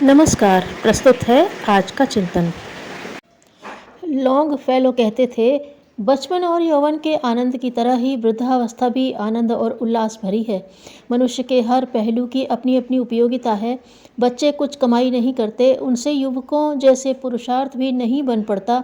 नमस्कार। प्रस्तुत है आज का चिंतन। लॉन्ग फेलो कहते थे, बचपन और यौवन के आनंद की तरह ही वृद्धावस्था भी आनंद और उल्लास भरी है। मनुष्य के हर पहलू की अपनी अपनी उपयोगिता है। बच्चे कुछ कमाई नहीं करते, उनसे युवकों जैसे पुरुषार्थ भी नहीं बन पड़ता,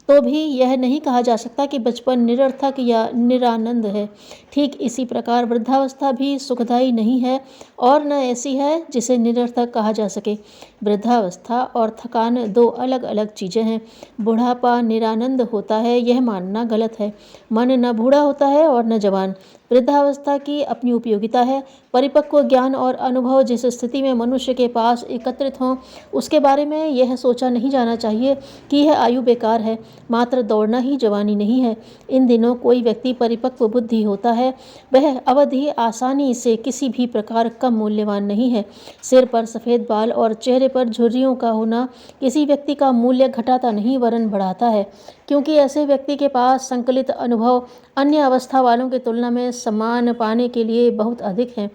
तो भी यह नहीं कहा जा सकता कि बचपन निरर्थक या निरानंद है। ठीक इसी प्रकार वृद्धावस्था भी सुखदायी नहीं है और न ऐसी है जिसे निरर्थक कहा जा सके। वृद्धावस्था और थकान दो अलग अलग चीज़ें हैं। बुढ़ापा निरानंद होता है, यह मानना गलत है। मन न बूढ़ा होता है और न जवान। वृद्धावस्था की अपनी उपयोगिता है। परिपक्व ज्ञान और अनुभव जिस स्थिति में मनुष्य के पास एकत्रित हों, उसके बारे में यह सोचा नहीं जाना चाहिए कि यह आयु बेकार है। मात्र दौड़ना ही जवानी नहीं है। इन दिनों कोई व्यक्ति परिपक्व बुद्धि होता है, वह अवधि आसानी से किसी भी प्रकार कम मूल्यवान नहीं है। सिर पर सफ़ेद बाल और चेहरे पर झुर्रियों का होना किसी व्यक्ति का मूल्य घटाता नहीं वरन बढ़ाता है, क्योंकि ऐसे व्यक्ति के पास संकलित अनुभव अन्य अवस्था वालों की तुलना में सम्मान पाने के लिए बहुत अधिक हैं।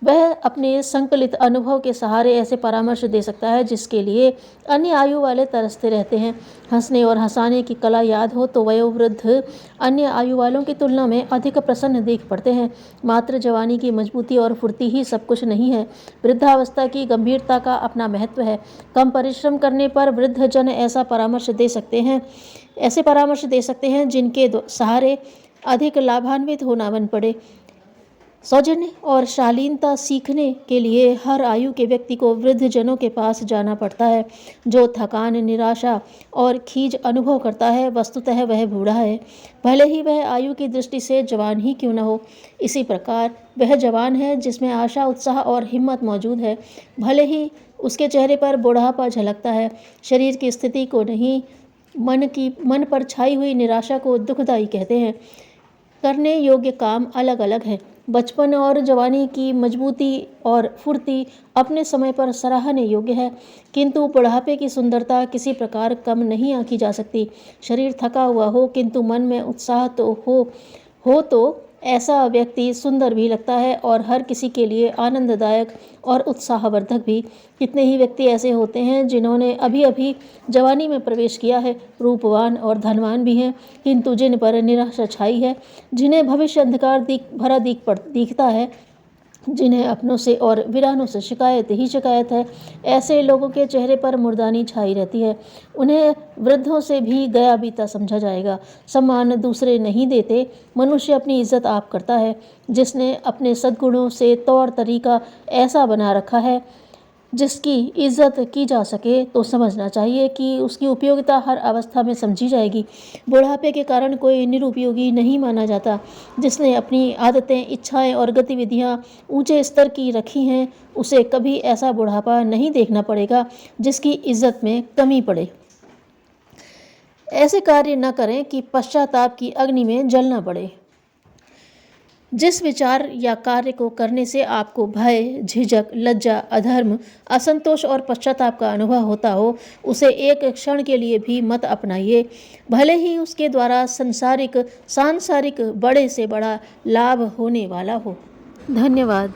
वह अपने संकलित अनुभव के सहारे ऐसे परामर्श दे सकता है जिसके लिए अन्य आयु वाले तरसते रहते हैं। हंसने और हंसाने की कला याद हो तो वयोवृद्ध अन्य आयु वालों की तुलना में अधिक प्रसन्न दिख पड़ते हैं। मात्र जवानी की मजबूती और फुर्ती ही सब कुछ नहीं है। वृद्धावस्था की गंभीरता का अपना महत्व है। कम परिश्रम करने पर वृद्ध जन ऐसे परामर्श दे सकते हैं जिनके सहारे अधिक लाभान्वित होना बन पड़े। सौजन्य और शालीनता सीखने के लिए हर आयु के व्यक्ति को वृद्ध जनों के पास जाना पड़ता है। जो थकान, निराशा और खीज अनुभव करता है, वस्तुतः वह बूढ़ा है, भले ही वह आयु की दृष्टि से जवान ही क्यों न हो। इसी प्रकार वह जवान है जिसमें आशा, उत्साह और हिम्मत मौजूद है, भले ही उसके चेहरे पर बुढ़ापा झलकता है। शरीर की स्थिति को नहीं, मन पर छाई हुई निराशा को दुखदायी कहते हैं। करने योग्य काम अलग अलग हैं। बचपन और जवानी की मजबूती और फुर्ती अपने समय पर सराहने योग्य है, किंतु बुढ़ापे की सुंदरता किसी प्रकार कम नहीं आंकी जा सकती। शरीर थका हुआ हो किंतु मन में उत्साह तो हो तो ऐसा व्यक्ति सुंदर भी लगता है और हर किसी के लिए आनंददायक और उत्साहवर्धक भी। कितने ही व्यक्ति ऐसे होते हैं जिन्होंने अभी अभी जवानी में प्रवेश किया है, रूपवान और धनवान भी हैं, किंतु जिन पर निराशा छाई है, जिन्हें भविष्य अंधकार भरा दिखता है, जिन्हें अपनों से और वीरानों से शिकायत ही शिकायत है, ऐसे लोगों के चेहरे पर मुर्दानी छाई रहती है। उन्हें वृद्धों से भी गया बीता समझा जाएगा। सम्मान दूसरे नहीं देते, मनुष्य अपनी इज्जत आप करता है। जिसने अपने सद्गुणों से तौर तरीका ऐसा बना रखा है जिसकी इज्जत की जा सके, तो समझना चाहिए कि उसकी उपयोगिता हर अवस्था में समझी जाएगी। बुढ़ापे के कारण कोई निरुपयोगी नहीं माना जाता। जिसने अपनी आदतें, इच्छाएं और गतिविधियां ऊंचे स्तर की रखी हैं, उसे कभी ऐसा बुढ़ापा नहीं देखना पड़ेगा जिसकी इज्जत में कमी पड़े। ऐसे कार्य न करें कि पश्चाताप की अग्नि में जलना पड़े। जिस विचार या कार्य को करने से आपको भय, झिझक, लज्जा, अधर्म, असंतोष और पश्चाताप का अनुभव होता हो, उसे एक क्षण के लिए भी मत अपनाइए, भले ही उसके द्वारा सांसारिक बड़े से बड़ा लाभ होने वाला हो। धन्यवाद।